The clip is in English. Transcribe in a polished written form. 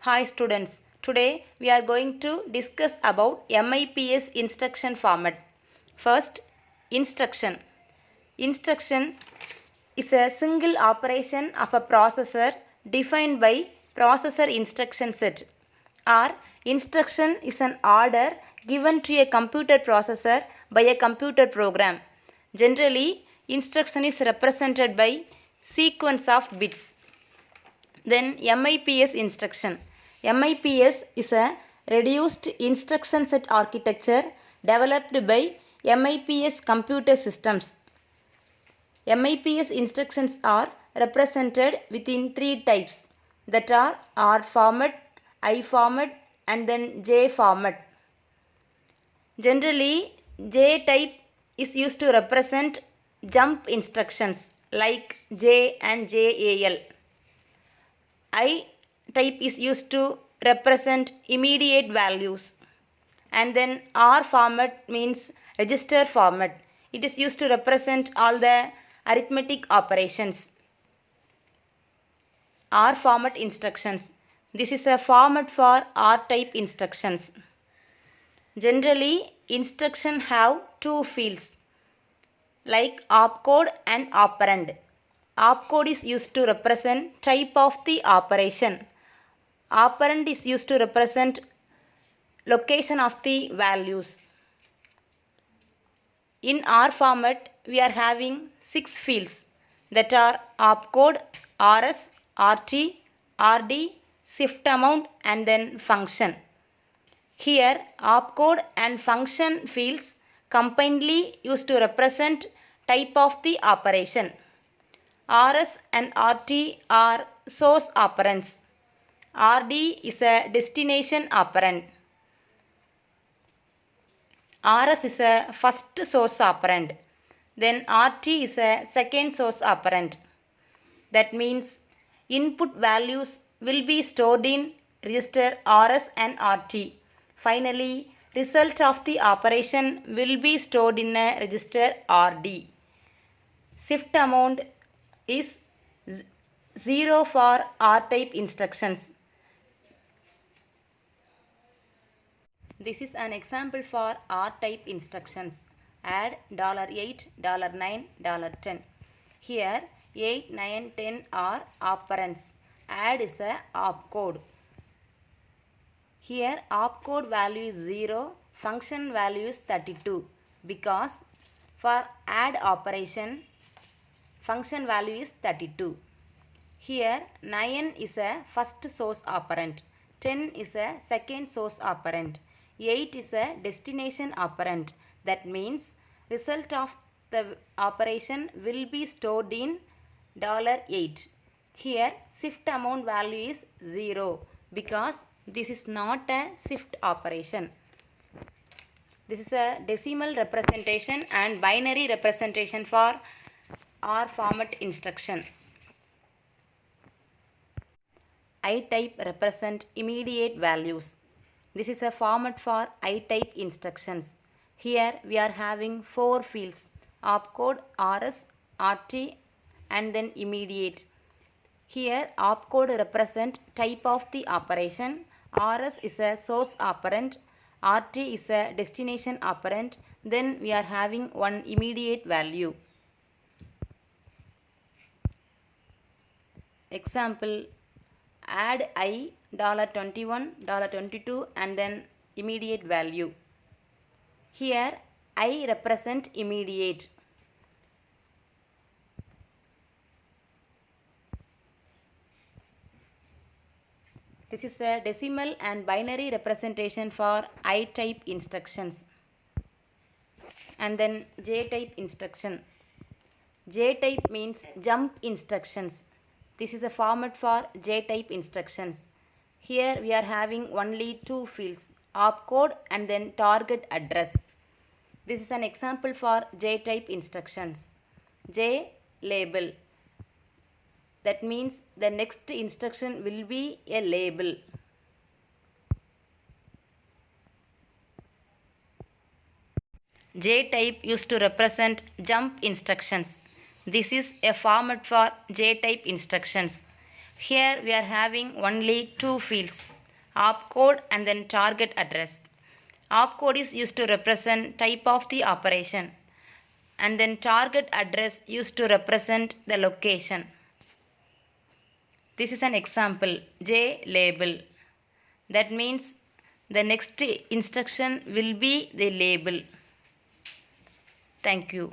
Hi students, today we are going to discuss about MIPS instruction format. First, instruction. Instruction is a single operation of a processor defined by processor instruction set, or instruction is an order given to a computer processor by a computer program. Generally, instruction is represented by sequence of bits. Then MIPS instruction. MIPS is a reduced instruction set architecture developed by MIPS computer systems. MIPS instructions are represented within three types, that are R format, I format and then J format. Generally, J type is used to represent jump instructions like J and JAL. I type is used to represent immediate values, and then R format means register format. It is used to represent all the arithmetic operations. R format instructions. This is a format for R type instructions. Generally, instruction have two fields like opcode and operand. Opcode is used to represent type of the operation. Operand is used to represent location of the values. In R format, we are having 6 fields, that are opcode, RS, RT, RD, shift amount and then function. Here, opcode and function fields combinedly used to represent type of the operation. RS and RT are source operands. RD is a destination operand. RS is a first source operand. Then RT is a second source operand. That means input values will be stored in register RS and RT. Finally, result of the operation will be stored in a register RD. Shift amount is 0 for R-type instructions. This is an example for R-type instructions. Add $8, $9, $10. Here 8, 9, 10 are operands. Add is a opcode. Here opcode value is 0, function value is 32, because for add operation function value is 32. Here 9 is a first source operand, 10 is a second source operand, 8 is a destination operand. That means result of the operation will be stored in $8. Here shift amount value is 0, because this is not a shift operation. This is a decimal representation and binary representation for R format instruction. I type represent immediate values. This is a format for I type instructions. Here we are having 4 fields: opcode, RS, RT and then immediate. Here opcode represent type of the operation, RS is a source operand, RT is a destination operand, then we are having one immediate value. Example, add I $21, $22 and then immediate value. Here I represent immediate. This is a decimal and binary representation for I type instructions. And then J type instruction. J type means jump instructions. This is a format for J type instructions. Here we are having only 2 fields, opcode and then target address. This is an example for J type instructions. J label. That means the next instruction will be a label. J type used to represent jump instructions. This is a format for J type instructions. Here we are having only 2 fields, opcode and then target address. Opcode is used to represent type of the operation and then target address used to represent the location. This is an example, J label. That means the next instruction will be the label. Thank you.